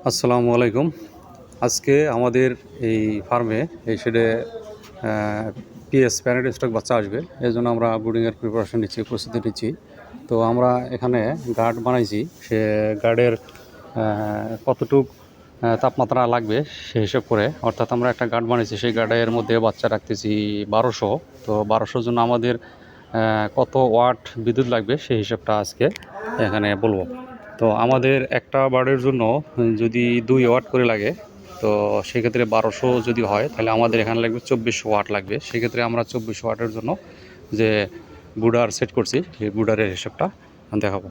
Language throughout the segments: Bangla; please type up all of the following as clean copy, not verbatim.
আসসালামু আলাইকুম। আজকে আমাদের এই ফার্মে এই শেডে পিএস প্যারেন্ট স্টক বাচ্চা আসবে। এই জন্য আমরা ব্রুডিংয়ের প্রিপারেশন নিচ্ছি, প্রস্তুতি নিচ্ছি। তো আমরা এখানে গার্ড বানাইছি। সে গার্ডের কতটুক তাপমাত্রা লাগবে সে হিসেব করে, অর্থাৎ আমরা একটা গার্ড বানিয়েছি, সেই গার্ডের মধ্যে বাচ্চা রাখতেছি 1200। তো 1200 জন্য আমাদের কত ওয়াট বিদ্যুৎ লাগবে সেই হিসাবটা আজকে এখানে বলবো। তো আমাদের একটা বার্ডের জন্য যদি 2 ওয়াট করে লাগে, তো সেক্ষেত্রে 1200 যদি হয় তাহলে আমাদের এখানে লাগবে 2400 ওয়াট লাগবে। সেক্ষেত্রে আমরা 2400 ওয়াটের জন্য যে বুডার সেট করছি সেই বুডারের হিসাবটা দেখাবো।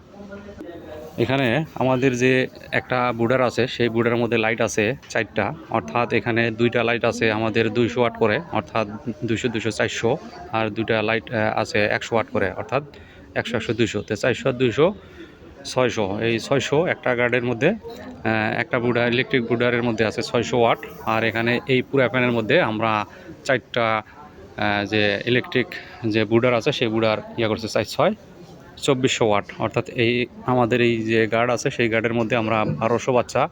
এখানে আমাদের যে একটা বুডার আছে সেই বুডারের মধ্যে লাইট আছে 4টা, অর্থাৎ এখানে 2টা লাইট আছে আমাদের 200 ওয়াট করে, অর্থাৎ 200 200 400, আর 2টা লাইট আছে 100 ওয়াট করে, অর্থাৎ 100 100 200, তো 400 200 600। এই 600 একটা গার্ডের মধ্যে একটা বুডার ইলেকট্রিক বুডারের মধ্যে আছে 600 ওয়াট। আর এখানে এই পুরো প্যানের মধ্যে আমরা 4টা যে ইলেকট্রিক যে বুডার আছে সেই বুডার করছে 4 2400 ওয়াট। অর্থাৎ এই আমাদের এই যে গার্ড আছে সেই গার্ডের মধ্যে আমরা 1200 বাচ্চা,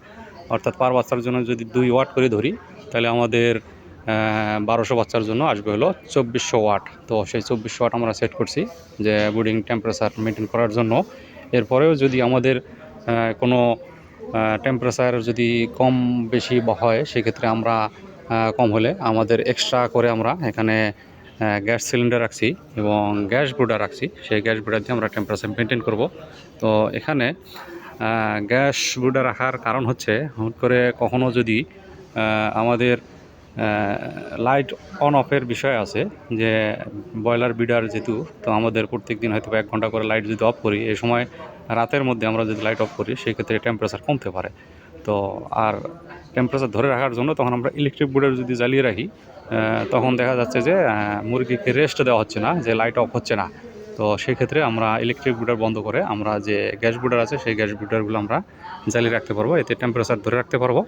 অর্থাৎ পার বাচ্চার জন্য যদি 2 ওয়াট করে ধরি তাহলে আমাদের 1200 বাচ্চার জন্য আসবে হলো 2400 ওয়াট। তো সেই 2400 ওয়াট আমরা সেট করছি যে ব্রিডিং টেম্পারেচার মেনটেন করার জন্য। এরপরেও যদি আমাদের কোনো টেম্পারেচার যদি কম বেশি হয় সেক্ষেত্রে আমরা কম হলে আমাদের এক্সট্রা করে আমরা এখানে গ্যাস সিলিন্ডার রাখছি এবং গ্যাস ব্রুডার রাখছি। সেই গ্যাস ব্রুডার দিয়ে আমরা টেম্পারেচার মেনটেন করব। তো এখানে গ্যাস ব্রুডার রাখার কারণ হচ্ছে, হুট করে কখনো যদি আমাদের লাইট অন অফের বিষয় আছে, যে ব্রয়লার ব্রিডার যেহেতু, তো আমাদের প্রত্যেক দিন হয়তো 1 ঘন্টা করে লাইট যদি অফ করি, এই সময় রাতের মধ্যে আমরা যদি লাইট অফ করি সেক্ষেত্রে টেম্পারেচার কমতে পারে। তো আর টেম্পারেচার ধরে রাখার জন্য তখন আমরা ইলেকট্রিক ব্রুডার যদি জ্বালিয়ে রাখি, তখন দেখা যাচ্ছে যে মুরগিকে রেস্ট দেওয়া হচ্ছে না, যে লাইট অফ হচ্ছে না। তো সেক্ষেত্রে আমরা ইলেকট্রিক ব্রুডার বন্ধ করে আমরা যে গ্যাস ব্রুডার আছে সেই গ্যাস ব্রুডারগুলো আমরা জ্বালিয়ে রাখতে পারবো। এতে টেম্পারেচার ধরে রাখতে পারবো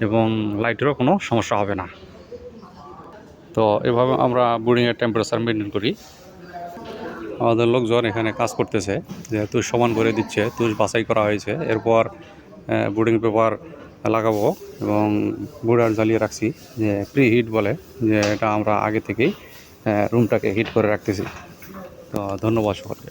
এবং লাইটেরও কোনো সমস্যা হবে না। তো এভাবে আমরা ব্রুডিংয়ের টেম্পারেচার মেনটেন করি। আমাদের লোকজন এখানে কাজ করতেছে, যেহেতু সমান করে দিচ্ছে, তুষ বাছাই করা হয়েছে। এরপর ব্রুডিং পেপার লাগাবো এবং বুডার জ্বালিয়ে রাখছি, যে প্রি হিট বলে, যে এটা আমরা আগে থেকেই রুমটাকে হিট করে রাখতেছি। তো ধন্যবাদ সকলকে।